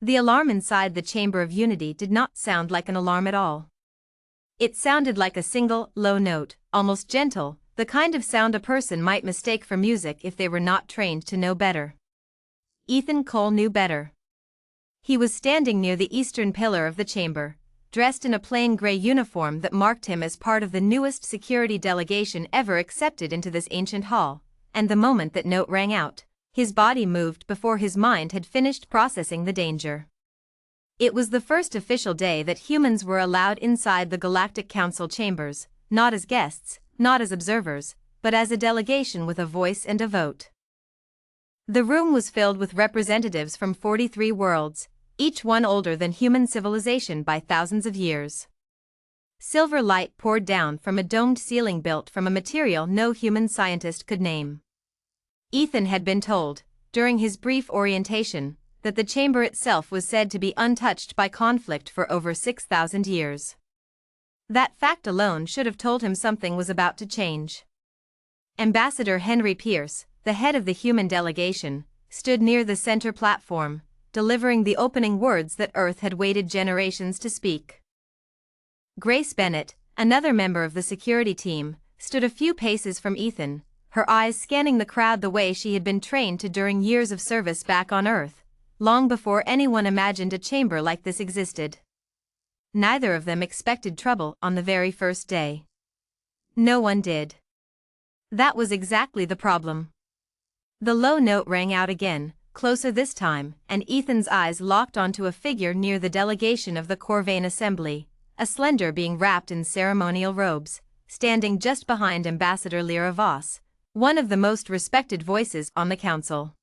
The alarm inside the Chamber of Unity did not sound like an alarm at all. It sounded like a single, low note, almost gentle, the kind of sound a person might mistake for music if they were not trained to know better. Ethan Cole knew better. He was standing near the eastern pillar of the chamber, dressed in a plain gray uniform that marked him as part of the newest security delegation ever accepted into this ancient hall, and the moment that note rang out, his body moved before his mind had finished processing the danger. It was the first official day that humans were allowed inside the Galactic Council chambers, not as guests, not as observers, but as a delegation with a voice and a vote. The room was filled with representatives from 43 worlds, each one older than human civilization by thousands of years. Silver light poured down from a domed ceiling built from a material no human scientist could name. Ethan had been told, during his brief orientation, that the chamber itself was said to be untouched by conflict for over 6,000 years. That fact alone should have told him something was about to change. Ambassador Henry Pierce, the head of the human delegation, stood near the center platform, delivering the opening words that Earth had waited generations to speak. Grace Bennett, another member of the security team, stood a few paces from Ethan, her eyes scanning the crowd the way she had been trained to during years of service back on Earth, long before anyone imagined a chamber like this existed. Neither of them expected trouble on the very first day. No one did. That was exactly the problem. The low note rang out again, closer this time, and Ethan's eyes locked onto a figure near the delegation of the Corvain Assembly, a slender being wrapped in ceremonial robes, standing just behind Ambassador Lyra Voss, one of the most respected voices on the council.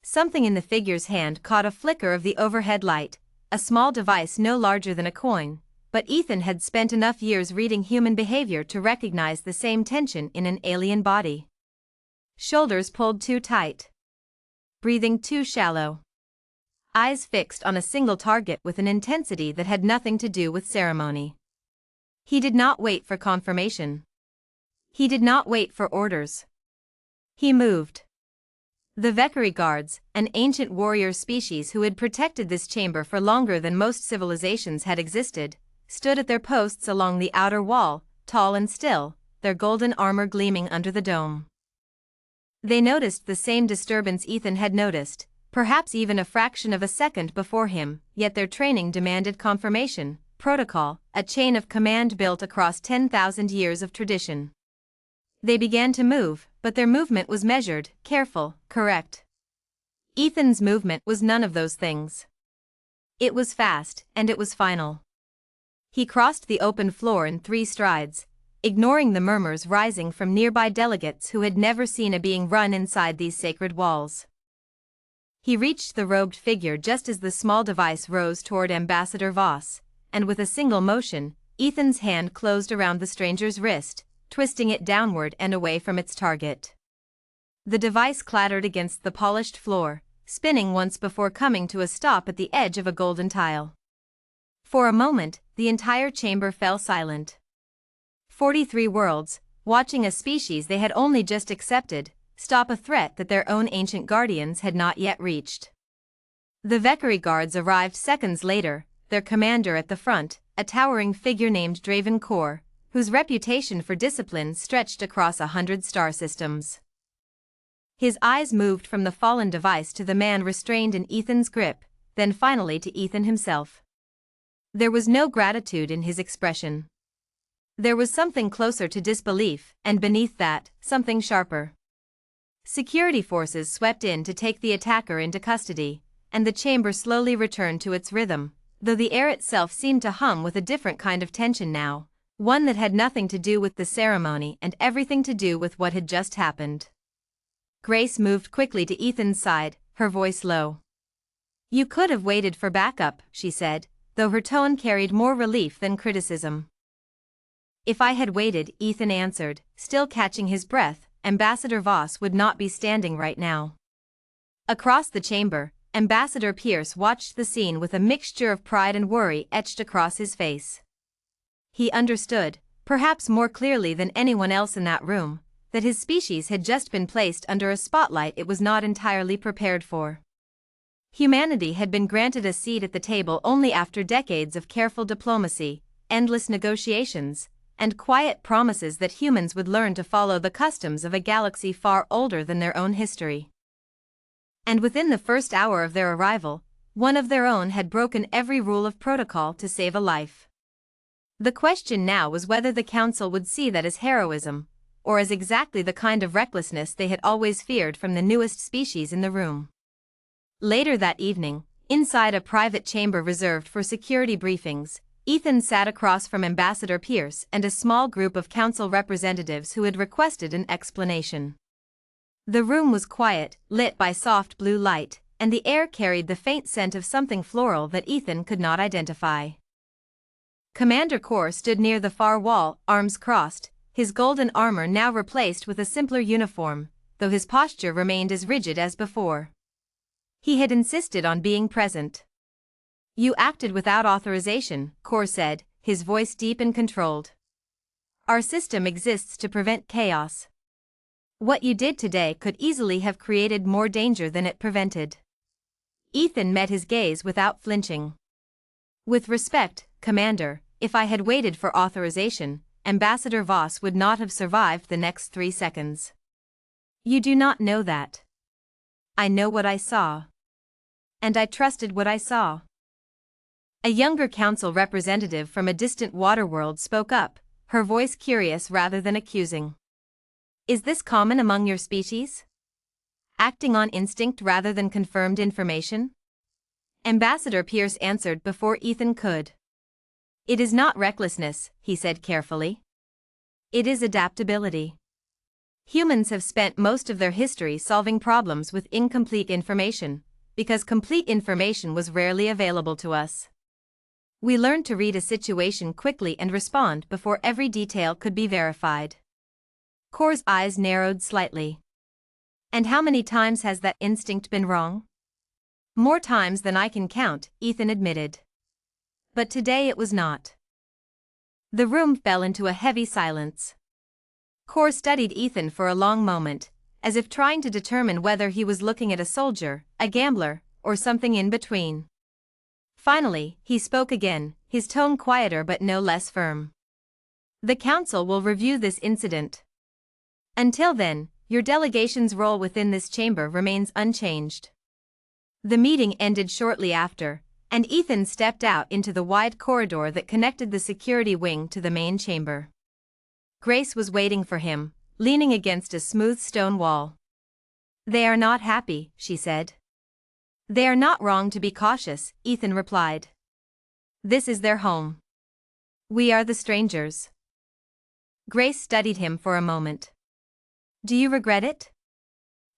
Something in the figure's hand caught a flicker of the overhead light, a small device no larger than a coin, but Ethan had spent enough years reading human behavior to recognize the same tension in an alien body. Shoulders pulled too tight. Breathing too shallow. Eyes fixed on a single target with an intensity that had nothing to do with ceremony. He did not wait for confirmation. He did not wait for orders. He moved. The Vekari Guards, an ancient warrior species who had protected this chamber for longer than most civilizations had existed, stood at their posts along the outer wall, tall and still, their golden armor gleaming under the dome. They noticed the same disturbance Ethan had noticed, perhaps even a fraction of a second before him, yet their training demanded confirmation, protocol, a chain of command built across 10,000 years of tradition. They began to move, but their movement was measured, careful, correct. Ethan's movement was none of those things. It was fast, and it was final. He crossed the open floor in 3 strides, ignoring the murmurs rising from nearby delegates who had never seen a being run inside these sacred walls. He reached the robed figure just as the small device rose toward Ambassador Voss, and with a single motion, Ethan's hand closed around the stranger's wrist, twisting it downward and away from its target. The device clattered against the polished floor, spinning once before coming to a stop at the edge of a golden tile. For a moment, the entire chamber fell silent. 43 worlds, watching a species they had only just accepted, stop a threat that their own ancient guardians had not yet reached. The Vekari Guards arrived seconds later, their commander at the front, a towering figure named Draven Kor, whose reputation for discipline stretched across 100 star systems. His eyes moved from the fallen device to the man restrained in Ethan's grip, then finally to Ethan himself. There was no gratitude in his expression. There was something closer to disbelief, and beneath that, something sharper. Security forces swept in to take the attacker into custody, and the chamber slowly returned to its rhythm, though the air itself seemed to hum with a different kind of tension now. One that had nothing to do with the ceremony and everything to do with what had just happened. Grace moved quickly to Ethan's side, her voice low. "You could have waited for backup," she said, though her tone carried more relief than criticism. "If I had waited," Ethan answered, still catching his breath, "Ambassador Voss would not be standing right now." Across the chamber, Ambassador Pierce watched the scene with a mixture of pride and worry etched across his face. He understood, perhaps more clearly than anyone else in that room, that his species had just been placed under a spotlight it was not entirely prepared for. Humanity had been granted a seat at the table only after decades of careful diplomacy, endless negotiations, and quiet promises that humans would learn to follow the customs of a galaxy far older than their own history. And within the first hour of their arrival, one of their own had broken every rule of protocol to save a life. The question now was whether the Council would see that as heroism, or as exactly the kind of recklessness they had always feared from the newest species in the room. Later that evening, inside a private chamber reserved for security briefings, Ethan sat across from Ambassador Pierce and a small group of Council representatives who had requested an explanation. The room was quiet, lit by soft blue light, and the air carried the faint scent of something floral that Ethan could not identify. Commander Kor stood near the far wall, arms crossed, his golden armor now replaced with a simpler uniform, though his posture remained as rigid as before. He had insisted on being present. "You acted without authorization," Kor said, his voice deep and controlled. "Our system exists to prevent chaos. What you did today could easily have created more danger than it prevented." Ethan met his gaze without flinching. "With respect, Commander, if I had waited for authorization, Ambassador Voss would not have survived the next 3 seconds. You do not know that. I know what I saw. And I trusted what I saw." A younger council representative from a distant waterworld spoke up, her voice curious rather than accusing. "Is this common among your species? Acting on instinct rather than confirmed information?" Ambassador Pierce answered before Ethan could. "It is not recklessness," he said carefully. "It is adaptability. Humans have spent most of their history solving problems with incomplete information, because complete information was rarely available to us. We learned to read a situation quickly and respond before every detail could be verified." Kor's eyes narrowed slightly. "And how many times has that instinct been wrong?" "More times than I can count," Ethan admitted. "But today it was not." The room fell into a heavy silence. Kor studied Ethan for a long moment, as if trying to determine whether he was looking at a soldier, a gambler, or something in between. Finally, he spoke again, his tone quieter but no less firm. "The Council will review this incident. Until then, your delegation's role within this chamber remains unchanged." The meeting ended shortly after, and Ethan stepped out into the wide corridor that connected the security wing to the main chamber. Grace was waiting for him, leaning against a smooth stone wall. "They are not happy," she said. "They are not wrong to be cautious," Ethan replied. "This is their home. We are the strangers." Grace studied him for a moment. "Do you regret it?"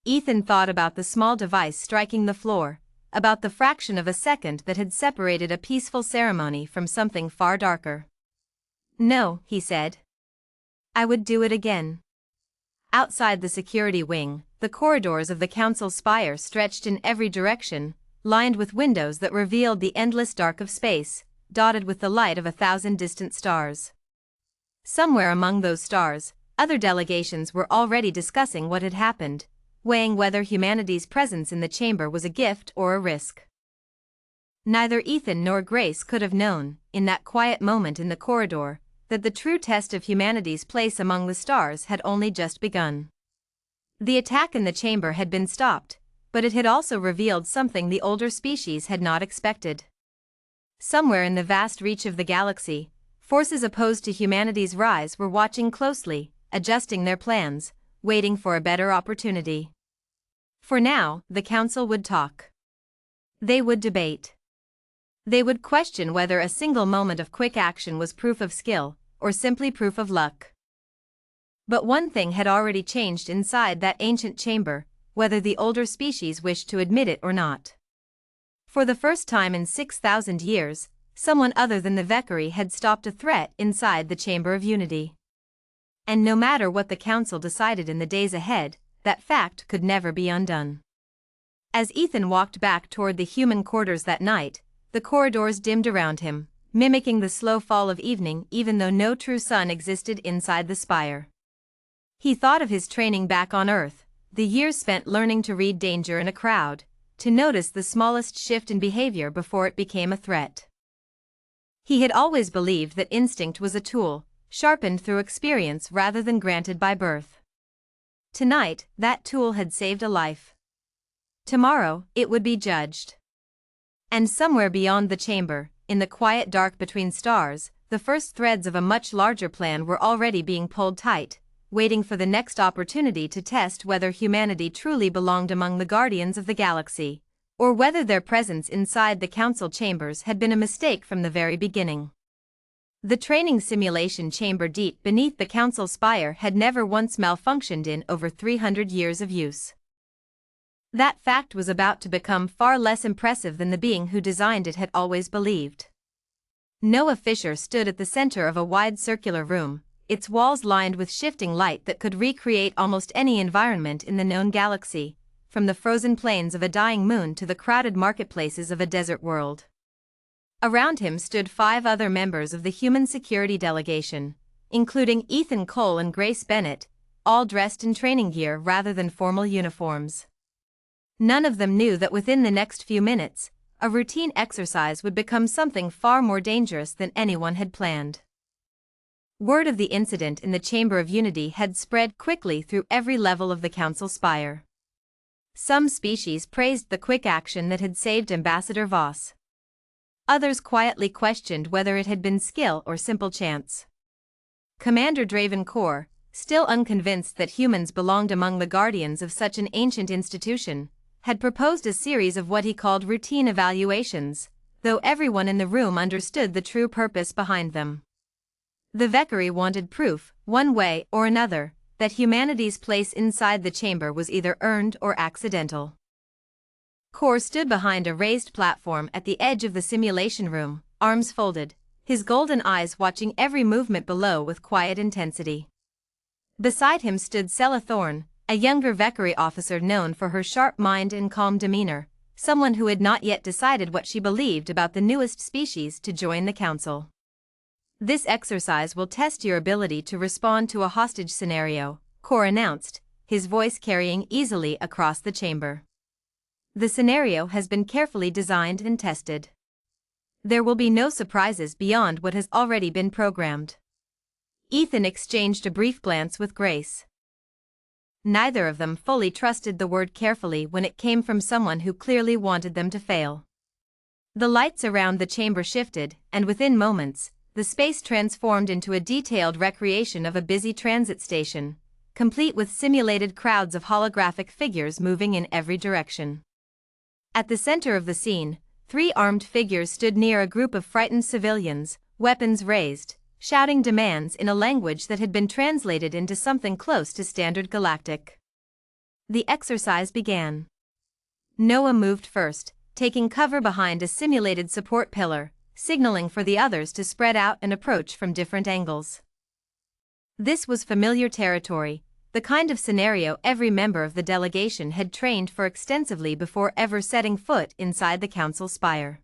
Ethan thought about the small device striking the floor, about the fraction of a second that had separated a peaceful ceremony from something far darker. "No," he said. "I would do it again." Outside the security wing, the corridors of the Council spire stretched in every direction, lined with windows that revealed the endless dark of space, dotted with the light of 1,000 distant stars. Somewhere among those stars, other delegations were already discussing what had happened, weighing whether humanity's presence in the chamber was a gift or a risk. Neither Ethan nor Grace could have known, in that quiet moment in the corridor, that the true test of humanity's place among the stars had only just begun. The attack in the chamber had been stopped, but it had also revealed something the older species had not expected. Somewhere in the vast reach of the galaxy, forces opposed to humanity's rise were watching closely, adjusting their plans, waiting for a better opportunity. For now, the Council would talk. They would debate. They would question whether a single moment of quick action was proof of skill, or simply proof of luck. But one thing had already changed inside that ancient chamber, whether the older species wished to admit it or not. For the first time in 6,000 years, someone other than the Vekari had stopped a threat inside the Chamber of Unity. And no matter what the Council decided in the days ahead, that fact could never be undone. As Ethan walked back toward the human quarters that night, the corridors dimmed around him, mimicking the slow fall of evening even though no true sun existed inside the spire. He thought of his training back on Earth, the years spent learning to read danger in a crowd, to notice the smallest shift in behavior before it became a threat. He had always believed that instinct was a tool, sharpened through experience rather than granted by birth. Tonight, that tool had saved a life. Tomorrow, it would be judged. And somewhere beyond the chamber, in the quiet dark between stars, the first threads of a much larger plan were already being pulled tight, waiting for the next opportunity to test whether humanity truly belonged among the guardians of the galaxy, or whether their presence inside the council chambers had been a mistake from the very beginning. The training simulation chamber deep beneath the council spire had never once malfunctioned in over 300 years of use. That fact was about to become far less impressive than the being who designed it had always believed. Noah Fisher stood at the center of a wide circular room, its walls lined with shifting light that could recreate almost any environment in the known galaxy, from the frozen plains of a dying moon to the crowded marketplaces of a desert world. Around him stood 5 other members of the human security delegation, including Ethan Cole and Grace Bennett, all dressed in training gear rather than formal uniforms. None of them knew that within the next few minutes, a routine exercise would become something far more dangerous than anyone had planned. Word of the incident in the Chamber of Unity had spread quickly through every level of the council spire. Some species praised the quick action that had saved Ambassador Voss. Others quietly questioned whether it had been skill or simple chance. Commander Dravencore, still unconvinced that humans belonged among the guardians of such an ancient institution, had proposed a series of what he called routine evaluations, though everyone in the room understood the true purpose behind them. The Vekari wanted proof, one way or another, that humanity's place inside the chamber was either earned or accidental. Kor stood behind a raised platform at the edge of the simulation room, arms folded, his golden eyes watching every movement below with quiet intensity. Beside him stood Sella Thorne, a younger Vekari officer known for her sharp mind and calm demeanor, someone who had not yet decided what she believed about the newest species to join the council. This exercise will test your ability to respond to a hostage scenario, Kor announced, his voice carrying easily across the chamber. The scenario has been carefully designed and tested. There will be no surprises beyond what has already been programmed. Ethan exchanged a brief glance with Grace. Neither of them fully trusted the word carefully when it came from someone who clearly wanted them to fail. The lights around the chamber shifted, and within moments, the space transformed into a detailed recreation of a busy transit station, complete with simulated crowds of holographic figures moving in every direction. At the center of the scene, 3 armed figures stood near a group of frightened civilians, weapons raised, shouting demands in a language that had been translated into something close to Standard Galactic. The exercise began. Noah moved first, taking cover behind a simulated support pillar, signaling for the others to spread out and approach from different angles. This was familiar territory, the kind of scenario every member of the delegation had trained for extensively before ever setting foot inside the council spire.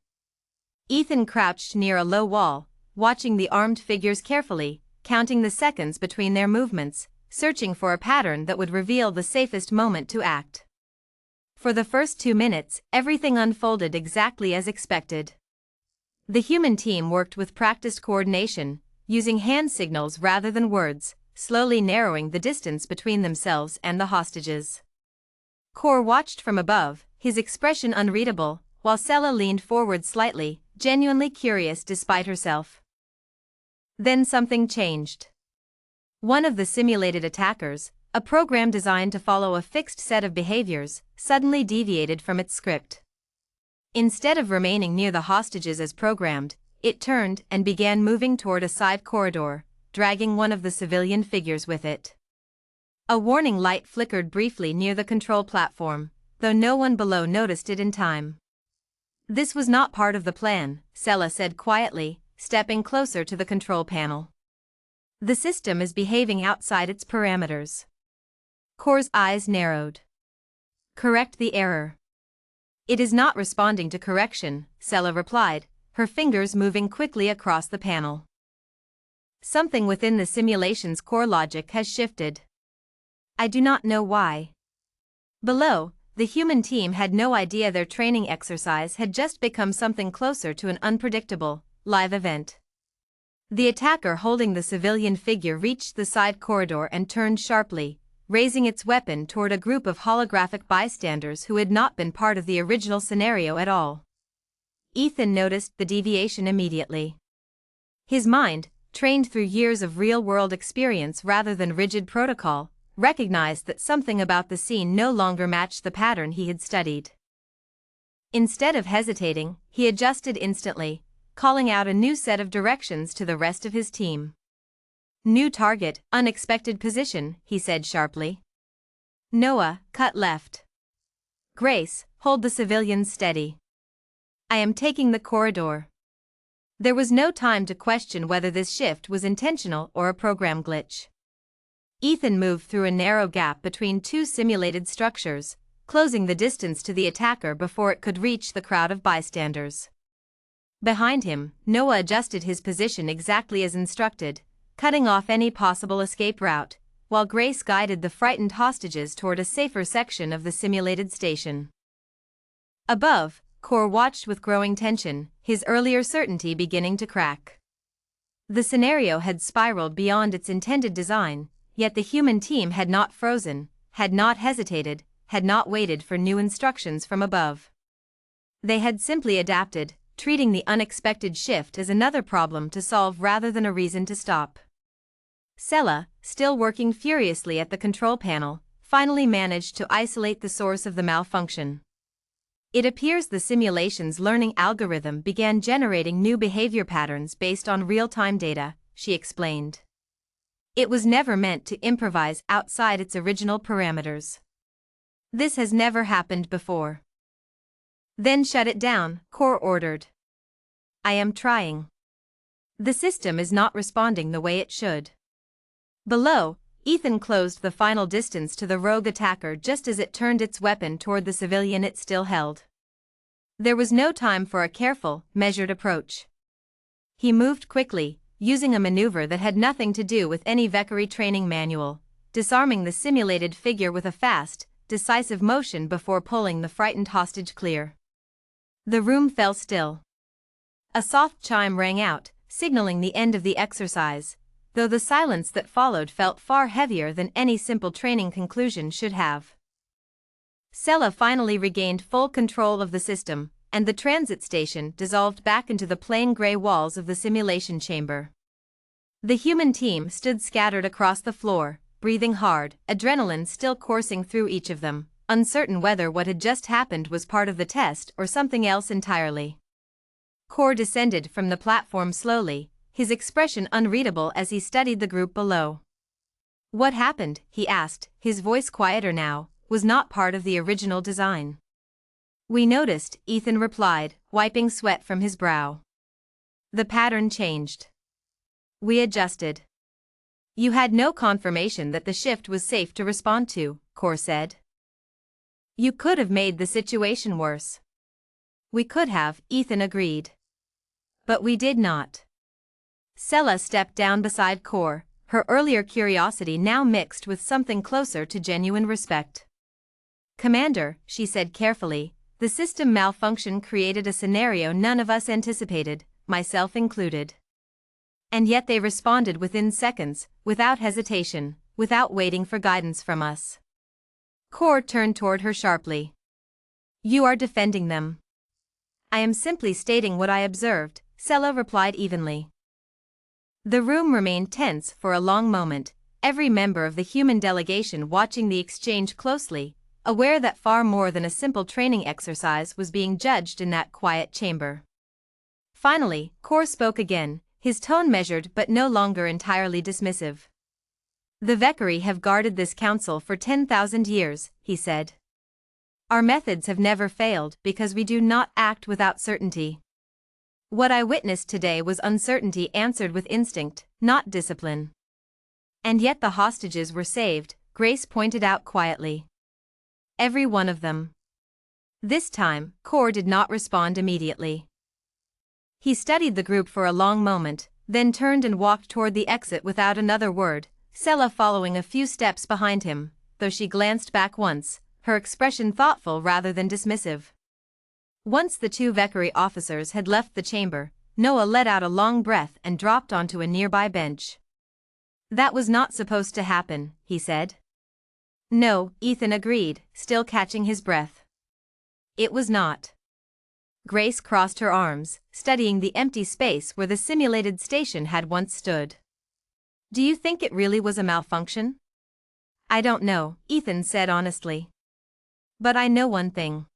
Ethan crouched near a low wall, watching the armed figures carefully, counting the seconds between their movements, searching for a pattern that would reveal the safest moment to act. For the first 2 minutes, everything unfolded exactly as expected. The human team worked with practiced coordination, using hand signals rather than words, slowly narrowing the distance between themselves and the hostages. Kor watched from above, his expression unreadable, while Sella leaned forward slightly, genuinely curious despite herself. Then something changed. One of the simulated attackers, a program designed to follow a fixed set of behaviors, suddenly deviated from its script. Instead of remaining near the hostages as programmed, it turned and began moving toward a side corridor, dragging one of the civilian figures with it. A warning light flickered briefly near the control platform, though no one below noticed it in time. "This was not part of the plan," Sella said quietly, stepping closer to the control panel. "The system is behaving outside its parameters." Kor's eyes narrowed. "Correct the error." "It is not responding to correction," Sella replied, her fingers moving quickly across the panel. "Something within the simulation's core logic has shifted. I do not know why." Below, the human team had no idea their training exercise had just become something closer to an unpredictable, live event. The attacker holding the civilian figure reached the side corridor and turned sharply, raising its weapon toward a group of holographic bystanders who had not been part of the original scenario at all. Ethan noticed the deviation immediately. His mind, trained through years of real-world experience rather than rigid protocol, recognized that something about the scene no longer matched the pattern he had studied. Instead of hesitating, he adjusted instantly, calling out a new set of directions to the rest of his team. "New target, unexpected position," he said sharply. "Noah, cut left. Grace, hold the civilians steady. I am taking the corridor." There was no time to question whether this shift was intentional or a program glitch. Ethan moved through a narrow gap between two simulated structures, closing the distance to the attacker before it could reach the crowd of bystanders. Behind him, Noah adjusted his position exactly as instructed, cutting off any possible escape route, while Grace guided the frightened hostages toward a safer section of the simulated station. Above, Core watched with growing tension, his earlier certainty beginning to crack. The scenario had spiraled beyond its intended design, yet the human team had not frozen, had not hesitated, had not waited for new instructions from above. They had simply adapted, treating the unexpected shift as another problem to solve rather than a reason to stop. Sela, still working furiously at the control panel, finally managed to isolate the source of the malfunction. It appears the simulation's learning algorithm began generating new behavior patterns based on real-time data, she explained. It was never meant to improvise outside its original parameters. This has never happened before. "Then shut it down," Core ordered. "I am trying. The system is not responding the way it should." Below, Ethan closed the final distance to the rogue attacker just as it turned its weapon toward the civilian it still held. There was no time for a careful, measured approach. He moved quickly, using a maneuver that had nothing to do with any Vekari training manual, disarming the simulated figure with a fast, decisive motion before pulling the frightened hostage clear. The room fell still. A soft chime rang out, signaling the end of the exercise, though the silence that followed felt far heavier than any simple training conclusion should have. Sela finally regained full control of the system, and the transit station dissolved back into the plain gray walls of the simulation chamber. The human team stood scattered across the floor, breathing hard, adrenaline still coursing through each of them, uncertain whether what had just happened was part of the test or something else entirely. Core descended from the platform slowly, his expression unreadable as he studied the group below. "What happened?" he asked, his voice quieter now, "was not part of the original design." "We noticed," Ethan replied, wiping sweat from his brow. "The pattern changed. We adjusted." "You had no confirmation that the shift was safe to respond to," Core said. "You could have made the situation worse." "We could have," Ethan agreed. "But we did not." Sela stepped down beside Core, her earlier curiosity now mixed with something closer to genuine respect. "Commander," she said carefully, "the system malfunction created a scenario none of us anticipated, myself included. And yet they responded within seconds, without hesitation, without waiting for guidance from us." Core turned toward her sharply. "You are defending them." "I am simply stating what I observed," Sela replied evenly. The room remained tense for a long moment, every member of the human delegation watching the exchange closely, aware that far more than a simple training exercise was being judged in that quiet chamber. Finally, Core spoke again, his tone measured but no longer entirely dismissive. "The Vekari have guarded this council for 10,000 years, he said. "Our methods have never failed because we do not act without certainty. What I witnessed today was uncertainty answered with instinct, not discipline." "And yet the hostages were saved," Grace pointed out quietly. "Every one of them." This time, Core did not respond immediately. He studied the group for a long moment, then turned and walked toward the exit without another word, Sela following a few steps behind him, though she glanced back once, her expression thoughtful rather than dismissive. Once the two Vekari officers had left the chamber, Noah let out a long breath and dropped onto a nearby bench. "That was not supposed to happen," he said. "No," Ethan agreed, still catching his breath. "It was not." Grace crossed her arms, studying the empty space where the simulated station had once stood. "Do you think it really was a malfunction?" "I don't know," Ethan said honestly. "But I know one thing.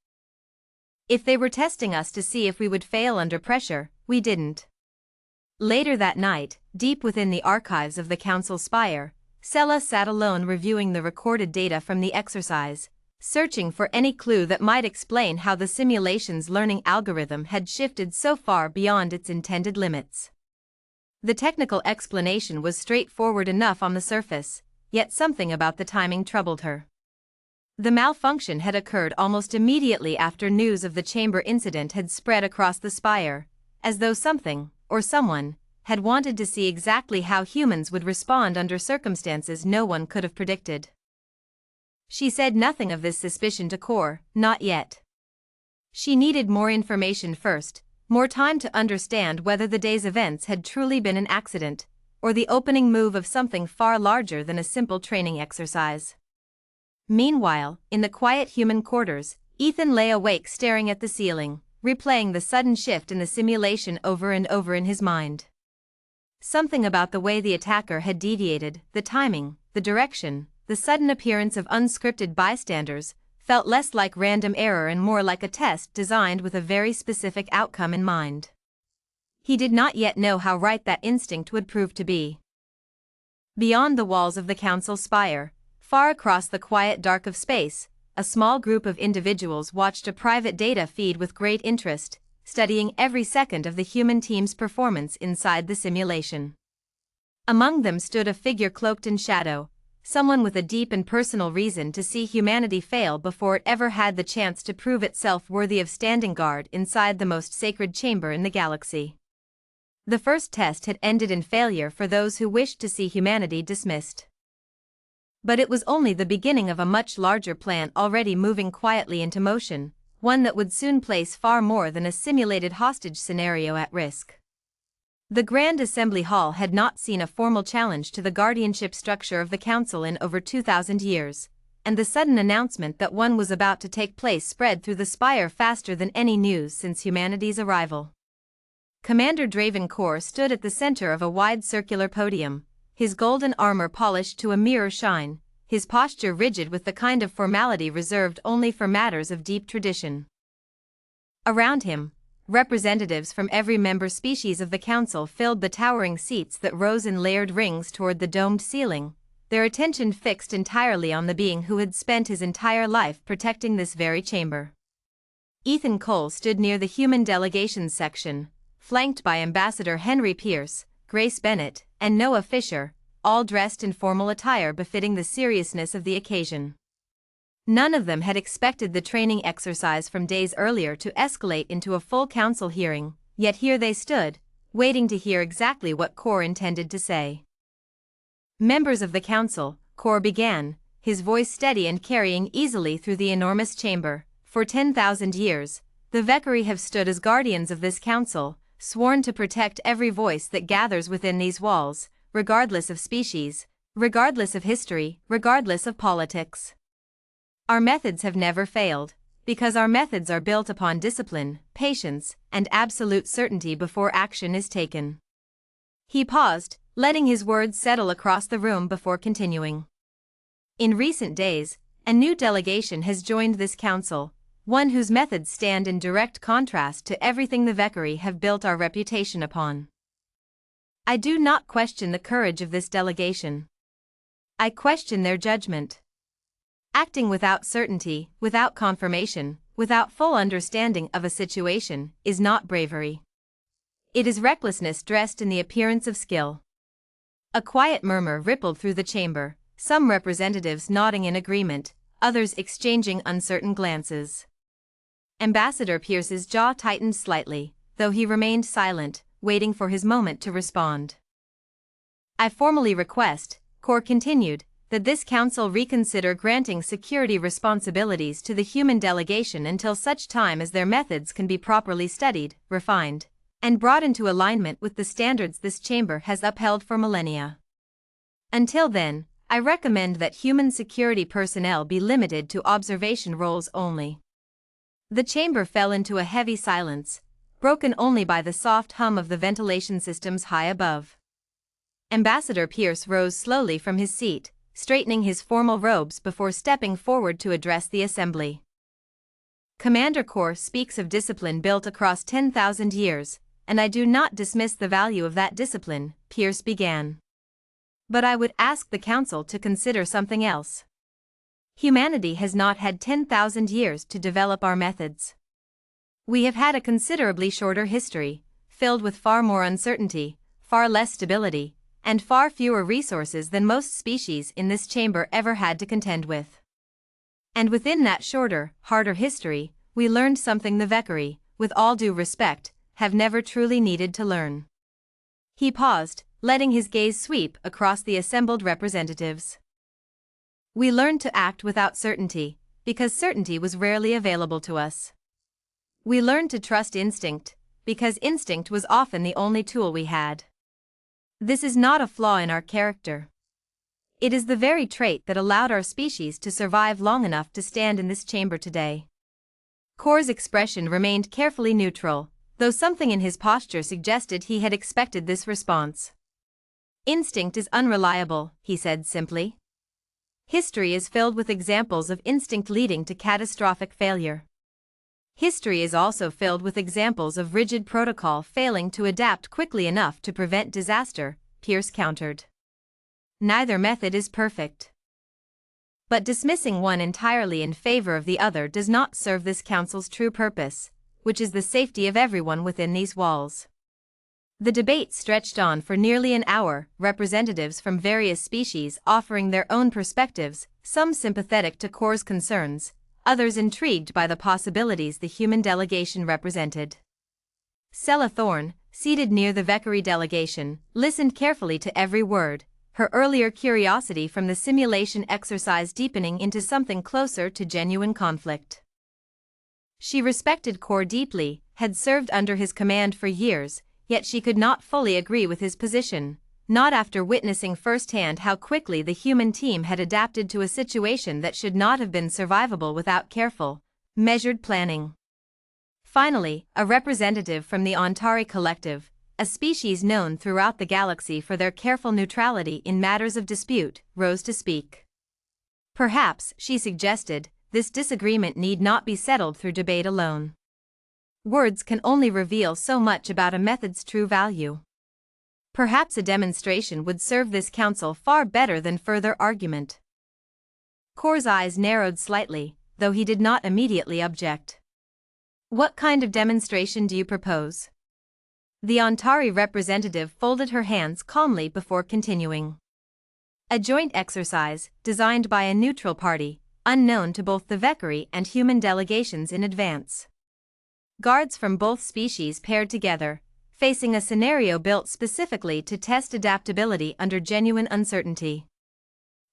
If they were testing us to see if we would fail under pressure, we didn't." Later that night, deep within the archives of the Council spire, Sela sat alone reviewing the recorded data from the exercise, searching for any clue that might explain how the simulation's learning algorithm had shifted so far beyond its intended limits. The technical explanation was straightforward enough on the surface, yet something about the timing troubled her. The malfunction had occurred almost immediately after news of the chamber incident had spread across the spire, as though something, or someone, had wanted to see exactly how humans would respond under circumstances no one could have predicted. She said nothing of this suspicion to Core, not yet. She needed more information first, more time to understand whether the day's events had truly been an accident, or the opening move of something far larger than a simple training exercise. Meanwhile, in the quiet human quarters, Ethan lay awake staring at the ceiling, replaying the sudden shift in the simulation over and over in his mind. Something about the way the attacker had deviated, the timing, the direction, the sudden appearance of unscripted bystanders, felt less like random error and more like a test designed with a very specific outcome in mind. He did not yet know how right that instinct would prove to be. Beyond the walls of the Council spire, far across the quiet dark of space, a small group of individuals watched a private data feed with great interest, studying every second of the human team's performance inside the simulation. Among them stood a figure cloaked in shadow, someone with a deep and personal reason to see humanity fail before it ever had the chance to prove itself worthy of standing guard inside the most sacred chamber in the galaxy. The first test had ended in failure for those who wished to see humanity dismissed. But it was only the beginning of a much larger plan already moving quietly into motion, one that would soon place far more than a simulated hostage scenario at risk. The Grand Assembly Hall had not seen a formal challenge to the guardianship structure of the Council in over 2,000 years, and the sudden announcement that one was about to take place spread through the spire faster than any news since humanity's arrival. Commander Draven Core stood at the center of a wide circular podium, his golden armor polished to a mirror shine, his posture rigid with the kind of formality reserved only for matters of deep tradition. Around him, representatives from every member species of the Council filled the towering seats that rose in layered rings toward the domed ceiling, their attention fixed entirely on the being who had spent his entire life protecting this very chamber. Ethan Cole stood near the human delegations section, flanked by Ambassador Henry Pierce, Grace Bennett, and Noah Fisher, all dressed in formal attire befitting the seriousness of the occasion. None of them had expected the training exercise from days earlier to escalate into a full council hearing, yet here they stood, waiting to hear exactly what Core intended to say. "Members of the council," Core began, his voice steady and carrying easily through the enormous chamber, "for 10,000 years, the Vekari have stood as guardians of this council, sworn to protect every voice that gathers within these walls, regardless of species, regardless of history, regardless of politics. Our methods have never failed, because our methods are built upon discipline, patience, and absolute certainty before action is taken." He paused, letting his words settle across the room before continuing. "In recent days, a new delegation has joined this council, one whose methods stand in direct contrast to everything the Vekari have built our reputation upon. I do not question the courage of this delegation. I question their judgment. Acting without certainty, without confirmation, without full understanding of a situation, is not bravery. It is recklessness dressed in the appearance of skill." A quiet murmur rippled through the chamber, some representatives nodding in agreement, others exchanging uncertain glances. Ambassador Pierce's jaw tightened slightly, though he remained silent, waiting for his moment to respond. "I formally request," Core continued, that this council reconsider granting security responsibilities to the human delegation until such time as their methods can be properly studied, refined, and brought into alignment with the standards this chamber has upheld for millennia. Until then, I recommend that human security personnel be limited to observation roles only. The chamber fell into a heavy silence, broken only by the soft hum of the ventilation systems high above. Ambassador Pierce rose slowly from his seat, straightening his formal robes before stepping forward to address the assembly. Commander Corps speaks of discipline built across 10,000 years, and I do not dismiss the value of that discipline, Pierce began. But I would ask the Council to consider something else. Humanity has not had 10,000 years to develop our methods. We have had a considerably shorter history, filled with far more uncertainty, far less stability, and far fewer resources than most species in this chamber ever had to contend with. And within that shorter, harder history, we learned something the Vekari, with all due respect, have never truly needed to learn. He paused, letting his gaze sweep across the assembled representatives. We learned to act without certainty, because certainty was rarely available to us. We learned to trust instinct, because instinct was often the only tool we had. This is not a flaw in our character. It is the very trait that allowed our species to survive long enough to stand in this chamber today. Cor's expression remained carefully neutral, though something in his posture suggested he had expected this response. Instinct is unreliable, he said simply. History is filled with examples of instinct leading to catastrophic failure. History is also filled with examples of rigid protocol failing to adapt quickly enough to prevent disaster, Pierce countered. Neither method is perfect. But dismissing one entirely in favor of the other does not serve this council's true purpose, which is the safety of everyone within these walls. The debate stretched on for nearly an hour, representatives from various species offering their own perspectives, some sympathetic to Cor's concerns, others intrigued by the possibilities the human delegation represented. Sella Thorne, seated near the Vekari delegation, listened carefully to every word, her earlier curiosity from the simulation exercise deepening into something closer to genuine conflict. She respected Cor deeply, had served under his command for years, yet she could not fully agree with his position, not after witnessing firsthand how quickly the human team had adapted to a situation that should not have been survivable without careful, measured planning. Finally, a representative from the Ontari Collective, a species known throughout the galaxy for their careful neutrality in matters of dispute, rose to speak. Perhaps, she suggested, this disagreement need not be settled through debate alone. Words can only reveal so much about a method's true value. Perhaps a demonstration would serve this council far better than further argument. Cor's eyes narrowed slightly, though he did not immediately object. What kind of demonstration do you propose? The Ontari representative folded her hands calmly before continuing. A joint exercise, designed by a neutral party, unknown to both the Vekari and human delegations in advance. Guards from both species paired together, facing a scenario built specifically to test adaptability under genuine uncertainty.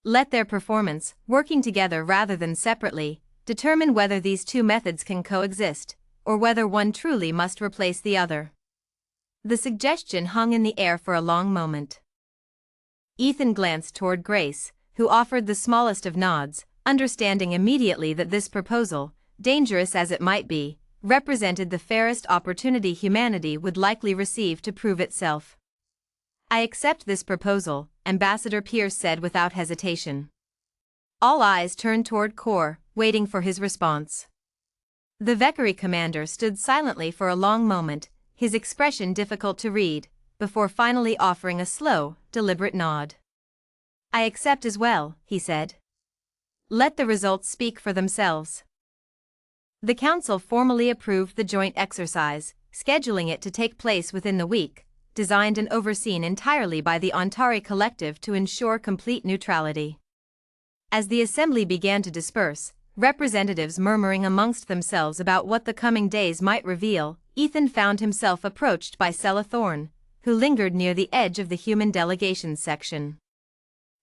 Let their performance, working together rather than separately, determine whether these two methods can coexist, or whether one truly must replace the other. The suggestion hung in the air for a long moment. Ethan glanced toward Grace, who offered the smallest of nods, understanding immediately that this proposal, dangerous as it might be, represented the fairest opportunity humanity would likely receive to prove itself. I accept this proposal, Ambassador Pierce said without hesitation. All eyes turned toward Cor, waiting for his response. The Vekari commander stood silently for a long moment, his expression difficult to read, before finally offering a slow, deliberate nod. I accept as well, he said. Let the results speak for themselves. The council formally approved the joint exercise, scheduling it to take place within the week, designed and overseen entirely by the Ontari Collective to ensure complete neutrality. As the assembly began to disperse, representatives murmuring amongst themselves about what the coming days might reveal, Ethan found himself approached by Sella Thorne, who lingered near the edge of the human delegation section.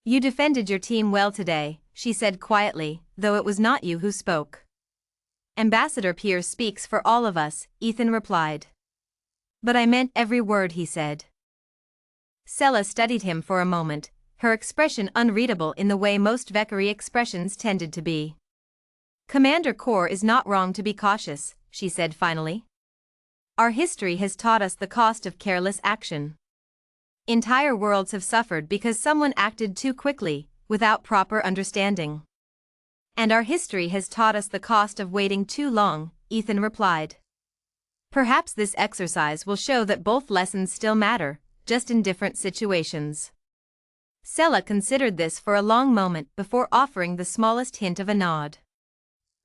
You defended your team well today, she said quietly, though it was not you who spoke. Ambassador Pierce speaks for all of us, Ethan replied. But I meant every word he said. Sela studied him for a moment, her expression unreadable in the way most Vekari expressions tended to be. Commander Kor is not wrong to be cautious, she said finally. Our history has taught us the cost of careless action. Entire worlds have suffered because someone acted too quickly, without proper understanding. And our history has taught us the cost of waiting too long, Ethan replied. Perhaps this exercise will show that both lessons still matter, just in different situations. Sela considered this for a long moment before offering the smallest hint of a nod.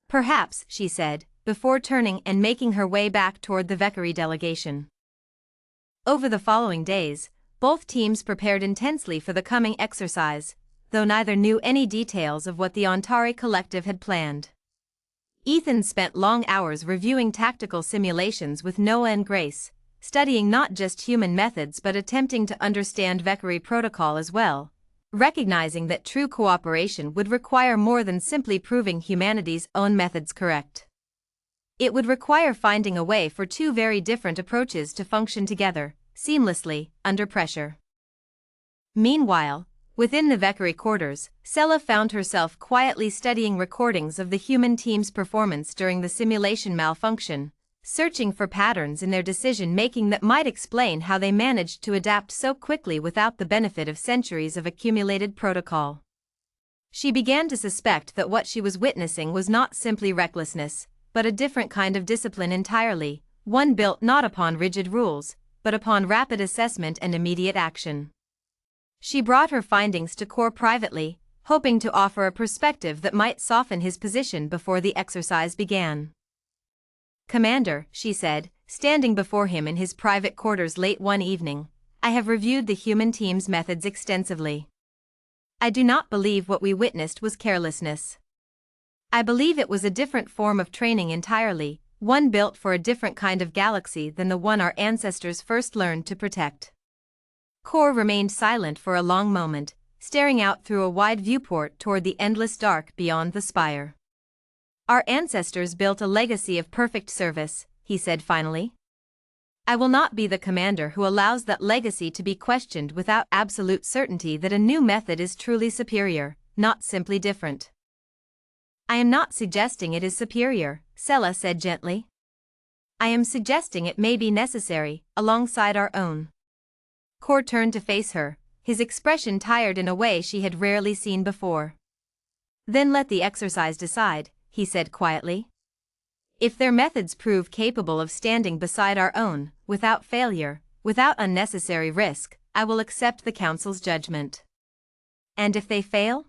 Perhaps, she said, before turning and making her way back toward the Vekari delegation. Over the following days, both teams prepared intensely for the coming exercise, though neither knew any details of what the Ontari Collective had planned. Ethan spent long hours reviewing tactical simulations with Noah and Grace, studying not just human methods but attempting to understand Vekari protocol as well, recognizing that true cooperation would require more than simply proving humanity's own methods correct. It would require finding a way for two very different approaches to function together, seamlessly, under pressure. Meanwhile, within the Vekari quarters, Sela found herself quietly studying recordings of the human team's performance during the simulation malfunction, searching for patterns in their decision-making that might explain how they managed to adapt so quickly without the benefit of centuries of accumulated protocol. She began to suspect that what she was witnessing was not simply recklessness, but a different kind of discipline entirely, one built not upon rigid rules, but upon rapid assessment and immediate action. She brought her findings to Kor privately, hoping to offer a perspective that might soften his position before the exercise began. Commander, she said, standing before him in his private quarters late one evening, I have reviewed the human team's methods extensively. I do not believe what we witnessed was carelessness. I believe it was a different form of training entirely, one built for a different kind of galaxy than the one our ancestors first learned to protect. Kor remained silent for a long moment, staring out through a wide viewport toward the endless dark beyond the spire. Our ancestors built a legacy of perfect service, he said finally. I will not be the commander who allows that legacy to be questioned without absolute certainty that a new method is truly superior, not simply different. I am not suggesting it is superior, Sela said gently. I am suggesting it may be necessary, alongside our own. Kor turned to face her, his expression tired in a way she had rarely seen before. Then let the exercise decide, he said quietly. If their methods prove capable of standing beside our own, without failure, without unnecessary risk, I will accept the Council's judgment. And if they fail?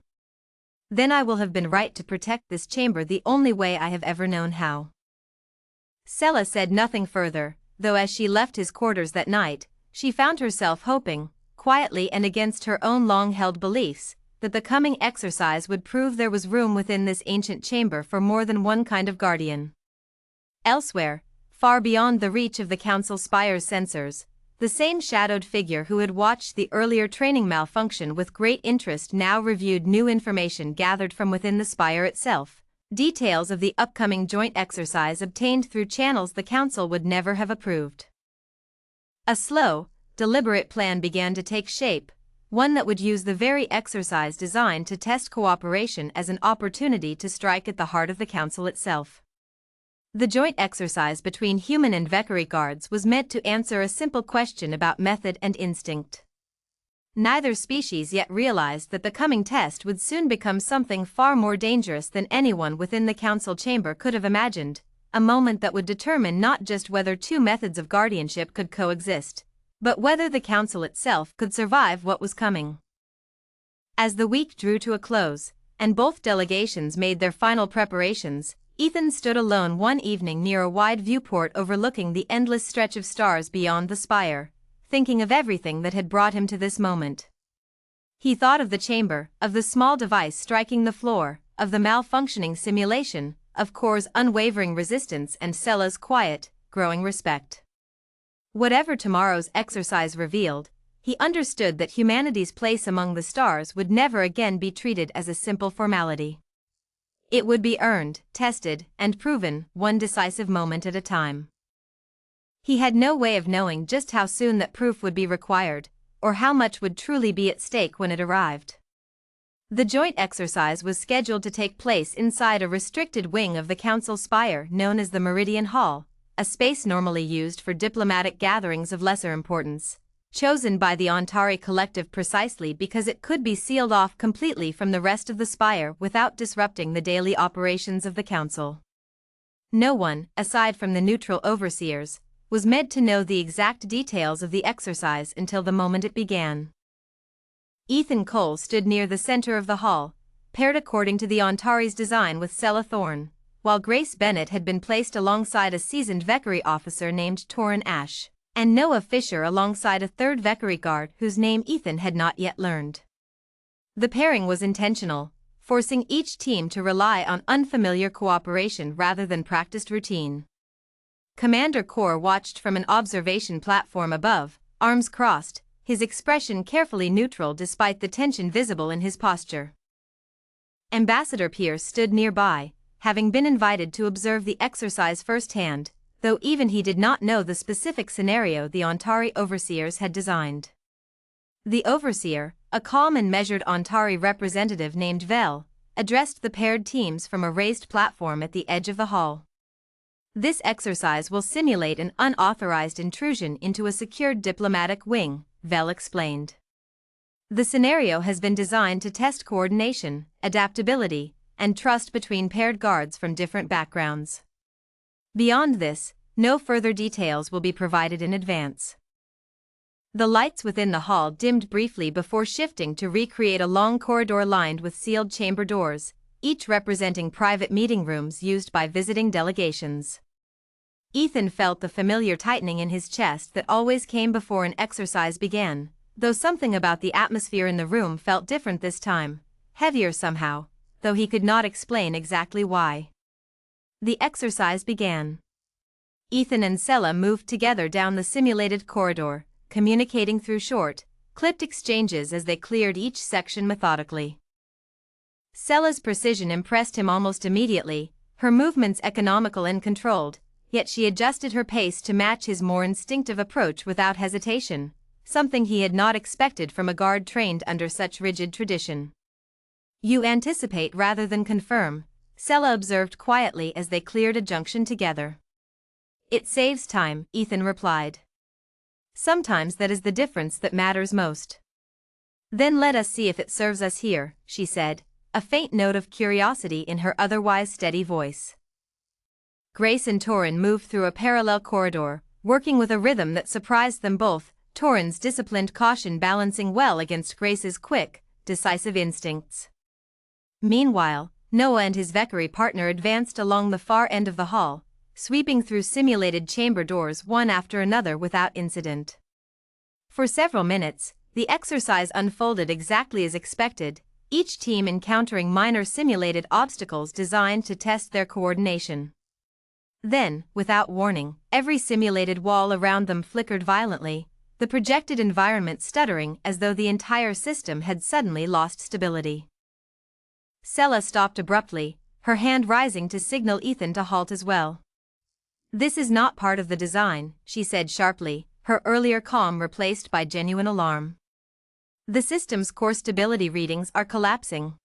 Then I will have been right to protect this chamber the only way I have ever known how. Sela said nothing further, though as she left his quarters that night, she found herself hoping, quietly and against her own long-held beliefs, that the coming exercise would prove there was room within this ancient chamber for more than one kind of guardian. Elsewhere, far beyond the reach of the Council Spire's sensors, the same shadowed figure who had watched the earlier training malfunction with great interest now reviewed new information gathered from within the Spire itself, details of the upcoming joint exercise obtained through channels the Council would never have approved. A slow, deliberate plan began to take shape, one that would use the very exercise designed to test cooperation as an opportunity to strike at the heart of the Council itself. The joint exercise between human and Vekari guards was meant to answer a simple question about method and instinct. Neither species yet realized that the coming test would soon become something far more dangerous than anyone within the Council chamber could have imagined, a moment that would determine not just whether two methods of guardianship could coexist, but whether the Council itself could survive what was coming. As the week drew to a close, and both delegations made their final preparations, Ethan stood alone one evening near a wide viewport overlooking the endless stretch of stars beyond the spire, thinking of everything that had brought him to this moment. He thought of the chamber, of the small device striking the floor, of the malfunctioning simulation, of Kor's unwavering resistance and Sela's quiet, growing respect. Whatever tomorrow's exercise revealed, he understood that humanity's place among the stars would never again be treated as a simple formality. It would be earned, tested, and proven, one decisive moment at a time. He had no way of knowing just how soon that proof would be required, or how much would truly be at stake when it arrived. The joint exercise was scheduled to take place inside a restricted wing of the Council spire known as the Meridian Hall, a space normally used for diplomatic gatherings of lesser importance, chosen by the Ontari Collective precisely because it could be sealed off completely from the rest of the spire without disrupting the daily operations of the Council. No one, aside from the neutral overseers, was meant to know the exact details of the exercise until the moment it began. Ethan Cole stood near the center of the hall, paired according to the Ontari's design with Sella Thorne, while Grace Bennett had been placed alongside a seasoned Vekari officer named Torin Ash, and Noah Fisher alongside a third Vekari guard whose name Ethan had not yet learned. The pairing was intentional, forcing each team to rely on unfamiliar cooperation rather than practiced routine. Commander Kor watched from an observation platform above, arms crossed, his expression carefully neutral despite the tension visible in his posture. Ambassador Pierce stood nearby, having been invited to observe the exercise firsthand, though even he did not know the specific scenario the Ontari overseers had designed. The overseer, a calm and measured Ontari representative named Vel, addressed the paired teams from a raised platform at the edge of the hall. This exercise will simulate an unauthorized intrusion into a secured diplomatic wing, Vel explained. The scenario has been designed to test coordination, adaptability, and trust between paired guards from different backgrounds. Beyond this, no further details will be provided in advance. The lights within the hall dimmed briefly before shifting to recreate a long corridor lined with sealed chamber doors, each representing private meeting rooms used by visiting delegations. Ethan felt the familiar tightening in his chest that always came before an exercise began, though something about the atmosphere in the room felt different this time, heavier somehow, though he could not explain exactly why. The exercise began. Ethan and Sella moved together down the simulated corridor, communicating through short, clipped exchanges as they cleared each section methodically. Sella's precision impressed him almost immediately, her movements economical and controlled, yet she adjusted her pace to match his more instinctive approach without hesitation, something he had not expected from a guard trained under such rigid tradition. "You anticipate rather than confirm," Sella observed quietly as they cleared a junction together. "It saves time," Ethan replied. "Sometimes that is the difference that matters most." "Then let us see if it serves us here," she said, a faint note of curiosity in her otherwise steady voice. Grace and Torin moved through a parallel corridor, working with a rhythm that surprised them both, Torin's disciplined caution balancing well against Grace's quick, decisive instincts. Meanwhile, Noah and his Vekari partner advanced along the far end of the hall, sweeping through simulated chamber doors one after another without incident. For several minutes, the exercise unfolded exactly as expected, each team encountering minor simulated obstacles designed to test their coordination. Then, without warning, every simulated wall around them flickered violently, the projected environment stuttering as though the entire system had suddenly lost stability. Sella stopped abruptly, her hand rising to signal Ethan to halt as well. "This is not part of the design," she said sharply, her earlier calm replaced by genuine alarm. "The system's core stability readings are collapsing."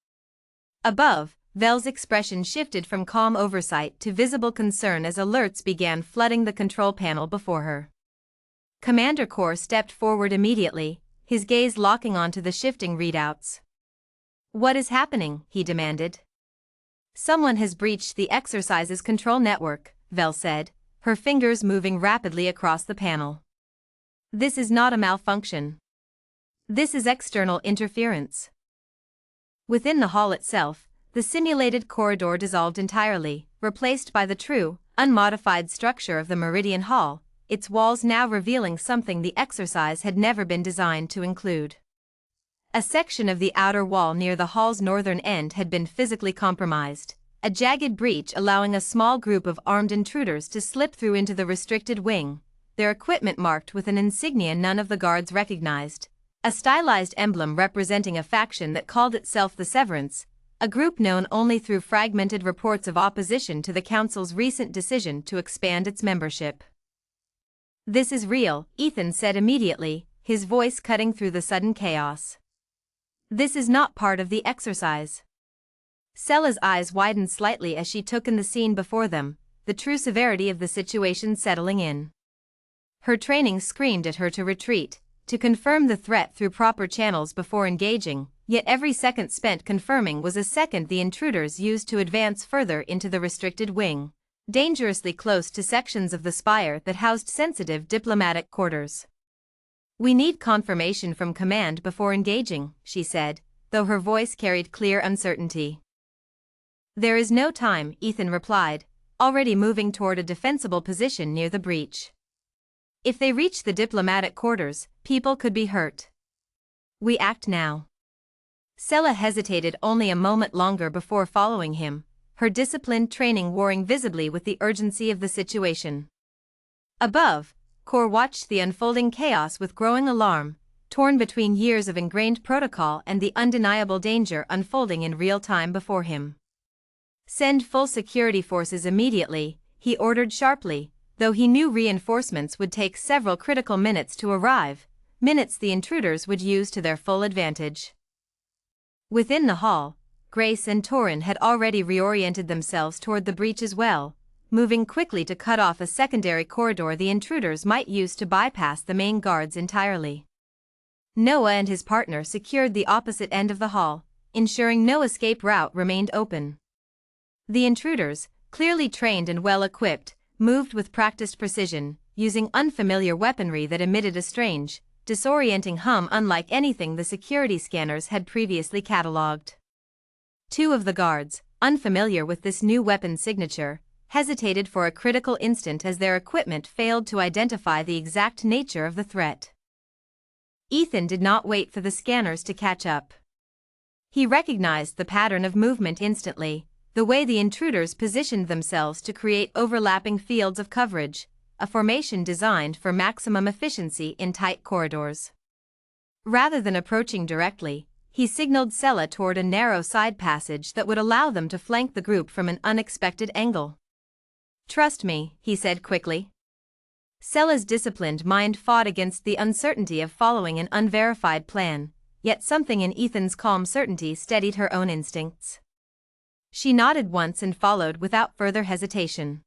Above, Vel's expression shifted from calm oversight to visible concern as alerts began flooding the control panel before her. Commander Kor stepped forward immediately, his gaze locking onto the shifting readouts. "What is happening?" he demanded. "Someone has breached the exercise's control network," Vel said, her fingers moving rapidly across the panel. "This is not a malfunction. This is external interference." Within the hall itself, the simulated corridor dissolved entirely, replaced by the true, unmodified structure of the Meridian Hall, its walls now revealing something the exercise had never been designed to include. A section of the outer wall near the hall's northern end had been physically compromised, a jagged breach allowing a small group of armed intruders to slip through into the restricted wing, their equipment marked with an insignia none of the guards recognized, a stylized emblem representing a faction that called itself the Severance, a group known only through fragmented reports of opposition to the Council's recent decision to expand its membership. "This is real," Ethan said immediately, his voice cutting through the sudden chaos. "This is not part of the exercise." Sella's eyes widened slightly as she took in the scene before them, the true severity of the situation settling in. Her training screamed at her to retreat, to confirm the threat through proper channels before engaging, yet every second spent confirming was a second the intruders used to advance further into the restricted wing, dangerously close to sections of the spire that housed sensitive diplomatic quarters. "We need confirmation from command before engaging," she said, though her voice carried clear uncertainty. "There is no time," Ethan replied, already moving toward a defensible position near the breach. "If they reach the diplomatic quarters, people could be hurt. We act now." Sella hesitated only a moment longer before following him, her disciplined training warring visibly with the urgency of the situation. Above, Kor watched the unfolding chaos with growing alarm, torn between years of ingrained protocol and the undeniable danger unfolding in real time before him. "Send full security forces immediately," he ordered sharply, though he knew reinforcements would take several critical minutes to arrive, minutes the intruders would use to their full advantage. Within the hall, Grace and Torin had already reoriented themselves toward the breach as well, moving quickly to cut off a secondary corridor the intruders might use to bypass the main guards entirely. Noah and his partner secured the opposite end of the hall, ensuring no escape route remained open. The intruders, clearly trained and well-equipped, moved with practiced precision, using unfamiliar weaponry that emitted a strange, disorienting hum unlike anything the security scanners had previously catalogued. Two of the guards, unfamiliar with this new weapon signature, hesitated for a critical instant as their equipment failed to identify the exact nature of the threat. Ethan did not wait for the scanners to catch up. He recognized the pattern of movement instantly, the way the intruders positioned themselves to create overlapping fields of coverage, a formation designed for maximum efficiency in tight corridors. Rather than approaching directly, he signaled Sella toward a narrow side passage that would allow them to flank the group from an unexpected angle. "Trust me," he said quickly. Sella's disciplined mind fought against the uncertainty of following an unverified plan, yet something in Ethan's calm certainty steadied her own instincts. She nodded once and followed without further hesitation.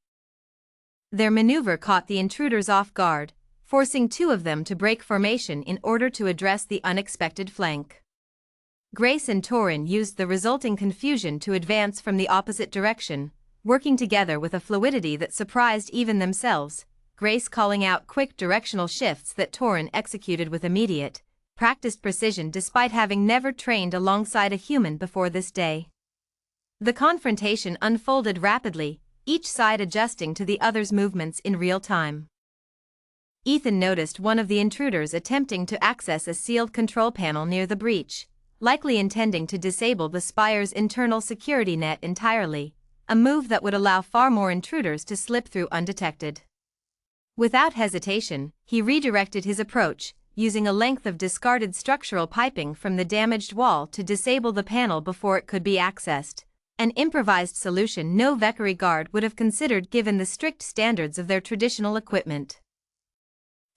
Their maneuver caught the intruders off guard, forcing two of them to break formation in order to address the unexpected flank. Grace and Torin used the resulting confusion to advance from the opposite direction, working together with a fluidity that surprised even themselves, Grace calling out quick directional shifts that Torin executed with immediate, practiced precision despite having never trained alongside a human before this day. The confrontation unfolded rapidly, each side adjusting to the other's movements in real time. Ethan noticed one of the intruders attempting to access a sealed control panel near the breach, likely intending to disable the spire's internal security net entirely, a move that would allow far more intruders to slip through undetected. Without hesitation, he redirected his approach, using a length of discarded structural piping from the damaged wall to disable the panel before it could be accessed, an improvised solution no Vekari guard would have considered given the strict standards of their traditional equipment.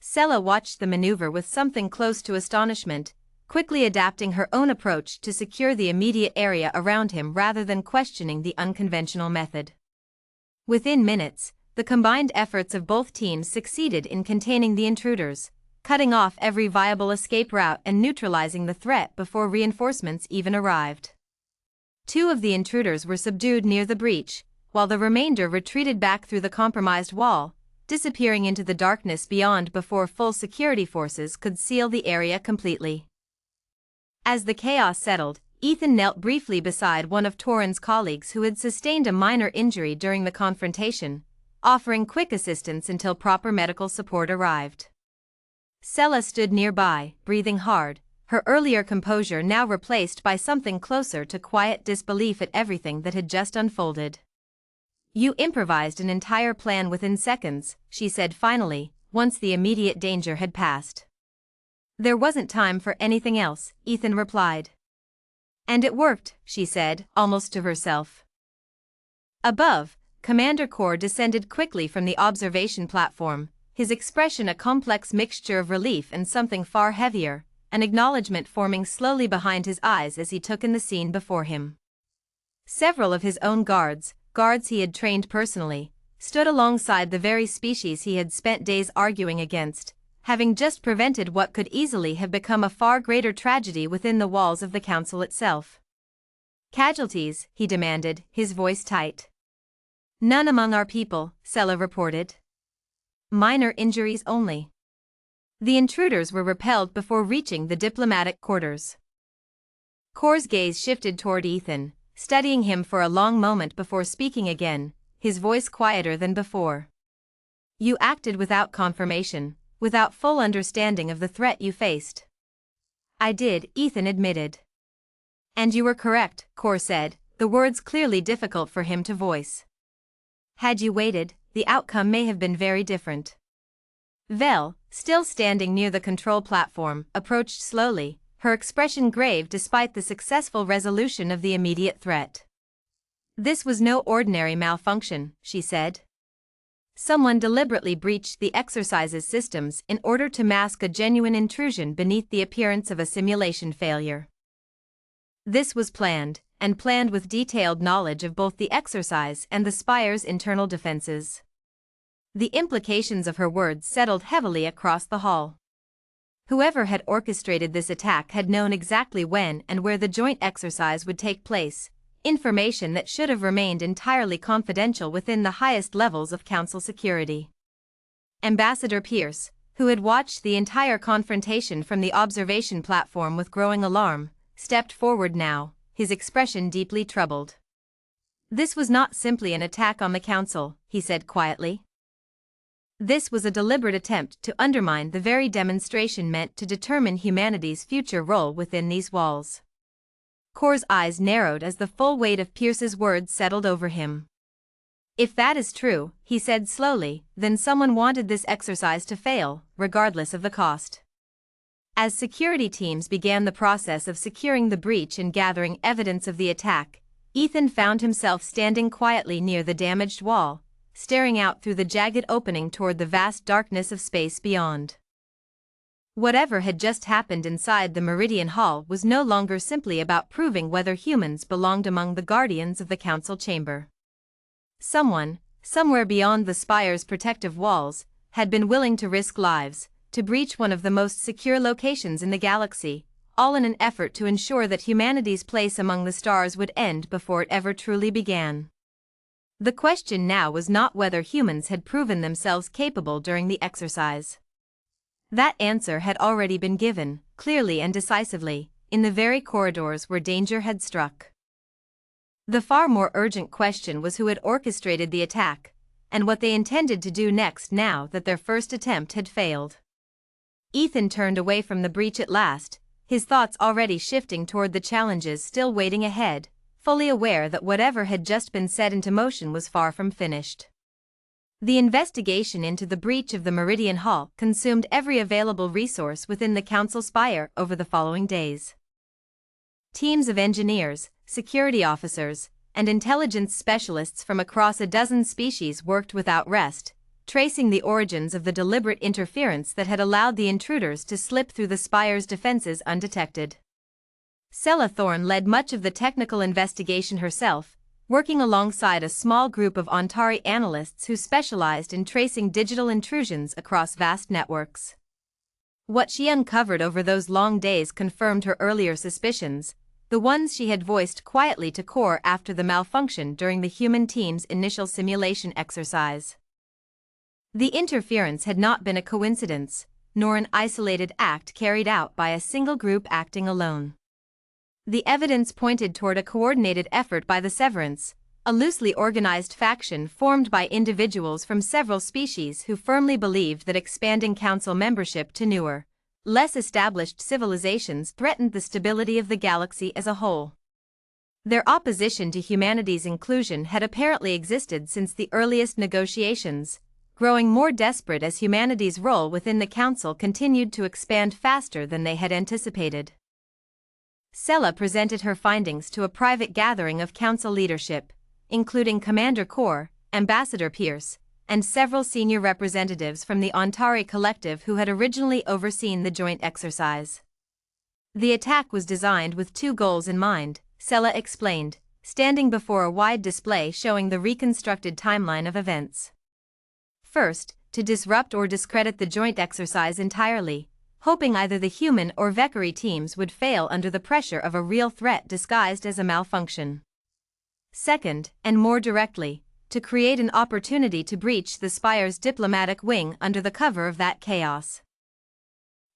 Sella watched the maneuver with something close to astonishment, quickly adapting her own approach to secure the immediate area around him rather than questioning the unconventional method. Within minutes, the combined efforts of both teams succeeded in containing the intruders, cutting off every viable escape route and neutralizing the threat before reinforcements even arrived. Two of the intruders were subdued near the breach, while the remainder retreated back through the compromised wall, disappearing into the darkness beyond before full security forces could seal the area completely. As the chaos settled, Ethan knelt briefly beside one of Torin's colleagues who had sustained a minor injury during the confrontation, offering quick assistance until proper medical support arrived. Sella stood nearby, breathing hard, her earlier composure now replaced by something closer to quiet disbelief at everything that had just unfolded. "You improvised an entire plan within seconds," she said finally, once the immediate danger had passed. There wasn't time for anything else, Ethan replied. And it worked, she said, almost to herself. Above, Commander Kor descended quickly from the observation platform, his expression a complex mixture of relief and something far heavier, an acknowledgement forming slowly behind his eyes as he took in the scene before him. Several of his own guards he had trained personally, stood alongside the very species he had spent days arguing against, having just prevented what could easily have become a far greater tragedy within the walls of the council itself. Casualties, he demanded, his voice tight. None among our people, Sela reported. Minor injuries only. The intruders were repelled before reaching the diplomatic quarters. Kor's gaze shifted toward Ethan, studying him for a long moment before speaking again, his voice quieter than before. You acted without confirmation, without full understanding of the threat you faced. I did, Ethan admitted. And you were correct, Kor said, the words clearly difficult for him to voice. Had you waited, the outcome may have been very different. Vel, still standing near the control platform, approached slowly, her expression grave despite the successful resolution of the immediate threat. This was no ordinary malfunction, she said. Someone deliberately breached the exercise's systems in order to mask a genuine intrusion beneath the appearance of a simulation failure. This was planned, and planned with detailed knowledge of both the exercise and the spire's internal defenses. The implications of her words settled heavily across the hall. Whoever had orchestrated this attack had known exactly when and where the joint exercise would take place, information that should have remained entirely confidential within the highest levels of council security. Ambassador Pierce, who had watched the entire confrontation from the observation platform with growing alarm, stepped forward now, his expression deeply troubled. This was not simply an attack on the council, he said quietly. This was a deliberate attempt to undermine the very demonstration meant to determine humanity's future role within these walls. Kor's eyes narrowed as the full weight of Pierce's words settled over him. If that is true, he said slowly, then someone wanted this exercise to fail, regardless of the cost. As security teams began the process of securing the breach and gathering evidence of the attack, Ethan found himself standing quietly near the damaged wall, staring out through the jagged opening toward the vast darkness of space beyond. Whatever had just happened inside the Meridian Hall was no longer simply about proving whether humans belonged among the guardians of the council chamber. Someone, somewhere beyond the spire's protective walls, had been willing to risk lives, to breach one of the most secure locations in the galaxy, all in an effort to ensure that humanity's place among the stars would end before it ever truly began. The question now was not whether humans had proven themselves capable during the exercise. That answer had already been given, clearly and decisively, in the very corridors where danger had struck. The far more urgent question was who had orchestrated the attack, and what they intended to do next now that their first attempt had failed. Ethan turned away from the breach at last, his thoughts already shifting toward the challenges still waiting ahead, fully aware that whatever had just been set into motion was far from finished. The investigation into the breach of the Meridian Hall consumed every available resource within the Council Spire over the following days. Teams of engineers, security officers, and intelligence specialists from across a dozen species worked without rest, tracing the origins of the deliberate interference that had allowed the intruders to slip through the Spire's defenses undetected. Sela Thorne led much of the technical investigation herself, working alongside a small group of Ontari analysts who specialized in tracing digital intrusions across vast networks. What she uncovered over those long days confirmed her earlier suspicions, the ones she had voiced quietly to Kor after the malfunction during the human team's initial simulation exercise. The interference had not been a coincidence, nor an isolated act carried out by a single group acting alone. The evidence pointed toward a coordinated effort by the Severance, a loosely organized faction formed by individuals from several species who firmly believed that expanding council membership to newer, less established civilizations threatened the stability of the galaxy as a whole. Their opposition to humanity's inclusion had apparently existed since the earliest negotiations, growing more desperate as humanity's role within the Council continued to expand faster than they had anticipated. Sela presented her findings to a private gathering of Council leadership, including Commander Kor, Ambassador Pierce, and several senior representatives from the Ontari Collective who had originally overseen the joint exercise. The attack was designed with two goals in mind, Sela explained, standing before a wide display showing the reconstructed timeline of events. First, to disrupt or discredit the joint exercise entirely, hoping either the human or Vekari teams would fail under the pressure of a real threat disguised as a malfunction. Second, and more directly, to create an opportunity to breach the Spire's diplomatic wing under the cover of that chaos.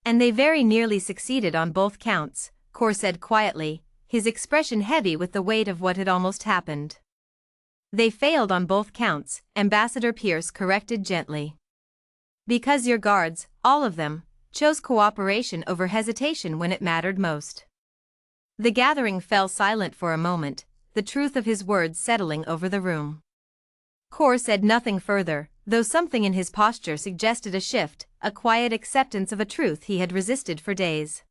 And they very nearly succeeded on both counts, Kor said quietly, his expression heavy with the weight of what had almost happened. They failed on both counts, Ambassador Pierce corrected gently. Because your guards, all of them, chose cooperation over hesitation when it mattered most. The gathering fell silent for a moment, the truth of his words settling over the room. Kor said nothing further, though something in his posture suggested a shift, a quiet acceptance of a truth he had resisted for days.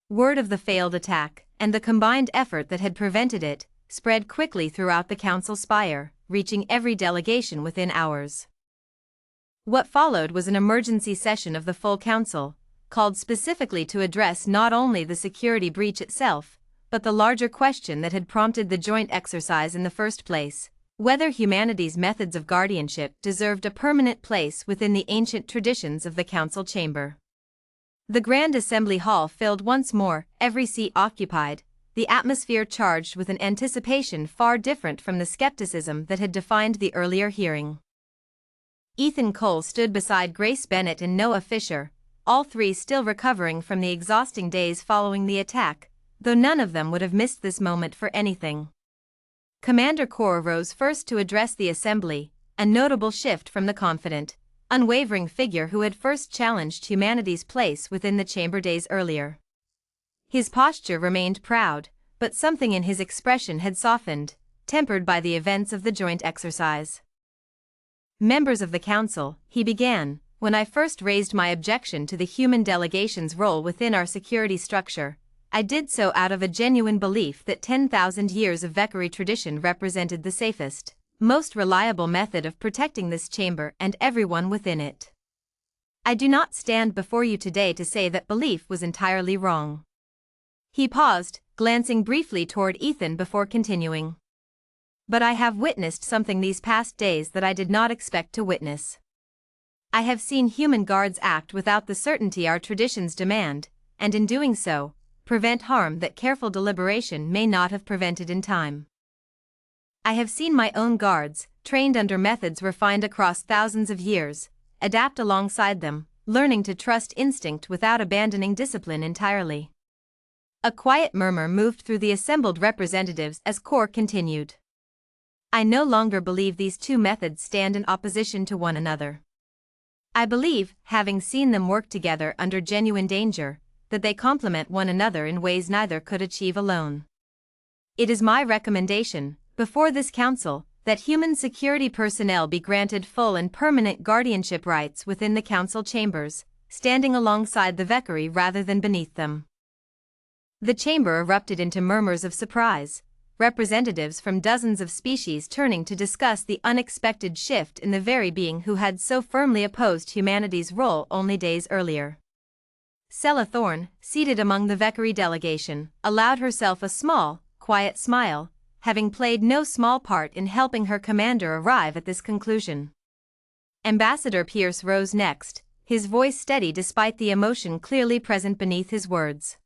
Word of the failed attack, and the combined effort that had prevented it, spread quickly throughout the Council spire, reaching every delegation within hours. What followed was an emergency session of the full Council, called specifically to address not only the security breach itself, but the larger question that had prompted the joint exercise in the first place, whether humanity's methods of guardianship deserved a permanent place within the ancient traditions of the Council chamber. The Grand Assembly Hall filled once more, every seat occupied, the atmosphere charged with an anticipation far different from the skepticism that had defined the earlier hearing. Ethan Cole stood beside Grace Bennett and Noah Fisher, all three still recovering from the exhausting days following the attack, though none of them would have missed this moment for anything. Commander Kor rose first to address the assembly, a notable shift from the confident, unwavering figure who had first challenged humanity's place within the chamber days earlier. His posture remained proud, but something in his expression had softened, tempered by the events of the joint exercise. Members of the Council, he began, when I first raised my objection to the human delegation's role within our security structure, I did so out of a genuine belief that 10,000 years of Vekari tradition represented the safest, most reliable method of protecting this chamber and everyone within it. I do not stand before you today to say that belief was entirely wrong. He paused, glancing briefly toward Ethan before continuing. But I have witnessed something these past days that I did not expect to witness. I have seen human guards act without the certainty our traditions demand, and in doing so, prevent harm that careful deliberation may not have prevented in time. I have seen my own guards, trained under methods refined across thousands of years, adapt alongside them, learning to trust instinct without abandoning discipline entirely. A quiet murmur moved through the assembled representatives as Kor continued. I no longer believe these two methods stand in opposition to one another. I believe, having seen them work together under genuine danger, that they complement one another in ways neither could achieve alone. It is my recommendation, before this Council, that human security personnel be granted full and permanent guardianship rights within the Council chambers, standing alongside the Vekari rather than beneath them. The chamber erupted into murmurs of surprise, representatives from dozens of species turning to discuss the unexpected shift in the very being who had so firmly opposed humanity's role only days earlier. Sela Thorne, seated among the Vekari delegation, allowed herself a small, quiet smile, having played no small part in helping her commander arrive at this conclusion. Ambassador Pierce rose next, his voice steady despite the emotion clearly present beneath his words.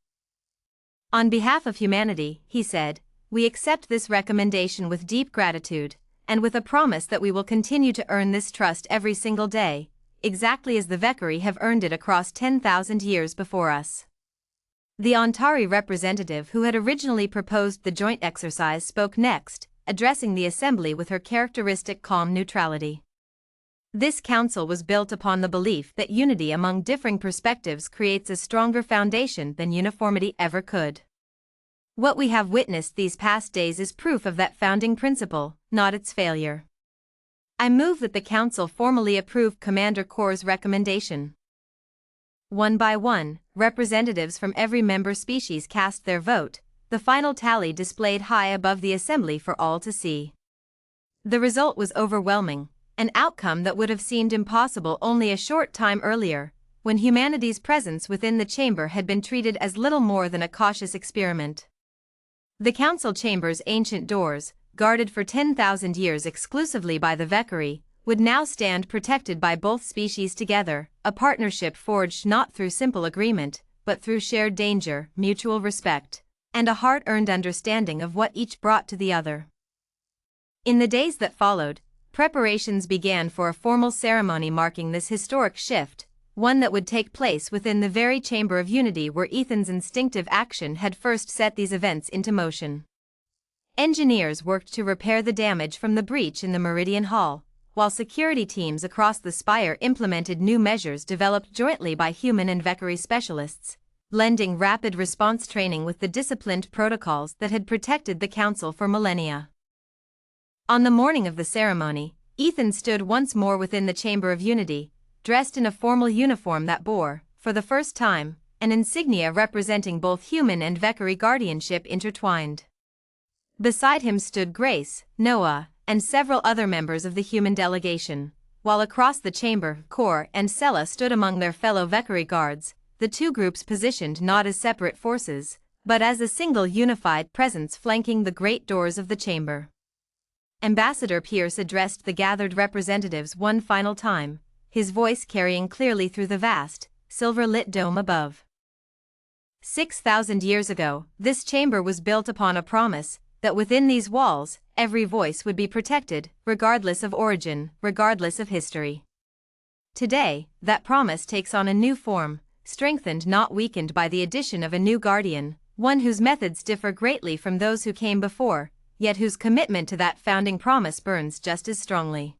On behalf of humanity, he said, we accept this recommendation with deep gratitude, and with a promise that we will continue to earn this trust every single day, exactly as the Vekari have earned it across 10,000 years before us. The Ontari representative who had originally proposed the joint exercise spoke next, addressing the assembly with her characteristic calm neutrality. This council was built upon the belief that unity among differing perspectives creates a stronger foundation than uniformity ever could. What we have witnessed these past days is proof of that founding principle, not its failure. I move that the Council formally approve Commander Corps' recommendation. One by one, representatives from every member species cast their vote, the final tally displayed high above the assembly for all to see. The result was overwhelming, an outcome that would have seemed impossible only a short time earlier, when humanity's presence within the chamber had been treated as little more than a cautious experiment. The council chamber's ancient doors, guarded for 10,000 years exclusively by the Vekari, would now stand protected by both species together, a partnership forged not through simple agreement, but through shared danger, mutual respect, and a hard-earned understanding of what each brought to the other. In the days that followed, preparations began for a formal ceremony marking this historic shift, one that would take place within the very Chamber of Unity where Ethan's instinctive action had first set these events into motion. Engineers worked to repair the damage from the breach in the Meridian Hall, while security teams across the spire implemented new measures developed jointly by human and Vekari specialists, blending rapid response training with the disciplined protocols that had protected the Council for millennia. On the morning of the ceremony, Ethan stood once more within the Chamber of Unity, dressed in a formal uniform that bore, for the first time, an insignia representing both human and Vekari guardianship intertwined. Beside him stood Grace, Noah, and several other members of the human delegation, while across the chamber, Kor and Sela stood among their fellow Vekari guards, the two groups positioned not as separate forces, but as a single unified presence flanking the great doors of the chamber. Ambassador Pierce addressed the gathered representatives one final time, his voice carrying clearly through the vast, silver-lit dome above. 6,000 years ago, this chamber was built upon a promise that within these walls, every voice would be protected, regardless of origin, regardless of history. Today, that promise takes on a new form, strengthened not weakened by the addition of a new guardian, one whose methods differ greatly from those who came before, yet whose commitment to that founding promise burns just as strongly.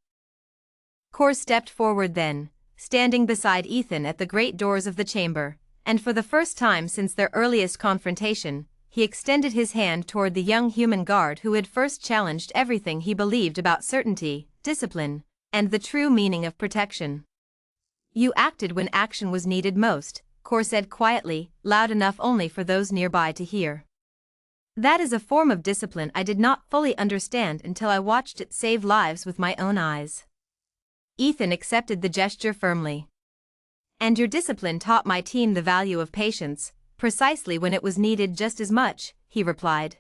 Kor stepped forward then, standing beside Ethan at the great doors of the chamber, and for the first time since their earliest confrontation, he extended his hand toward the young human guard who had first challenged everything he believed about certainty, discipline, and the true meaning of protection. "You acted when action was needed most," Kor said quietly, loud enough only for those nearby to hear. "That is a form of discipline I did not fully understand until I watched it save lives with my own eyes." Ethan accepted the gesture firmly. "And your discipline taught my team the value of patience, precisely when it was needed just as much," he replied.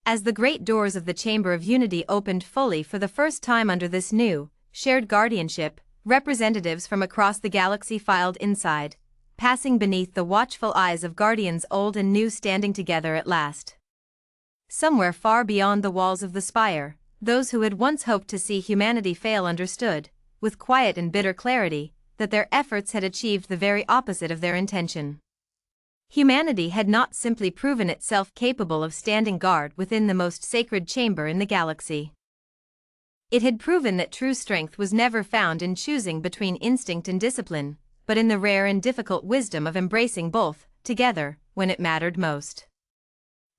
As the great doors of the Chamber of Unity opened fully for the first time under this new, shared guardianship, representatives from across the galaxy filed inside, passing beneath the watchful eyes of guardians old and new standing together at last. Somewhere far beyond the walls of the spire, those who had once hoped to see humanity fail understood, with quiet and bitter clarity, that their efforts had achieved the very opposite of their intention. Humanity had not simply proven itself capable of standing guard within the most sacred chamber in the galaxy. It had proven that true strength was never found in choosing between instinct and discipline, but in the rare and difficult wisdom of embracing both, together, when it mattered most.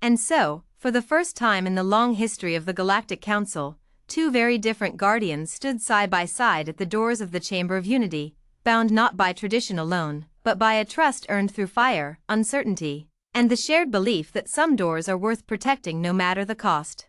And so, for the first time in the long history of the Galactic Council, two very different guardians stood side by side at the doors of the Chamber of Unity, bound not by tradition alone, but by a trust earned through fire, uncertainty, and the shared belief that some doors are worth protecting no matter the cost.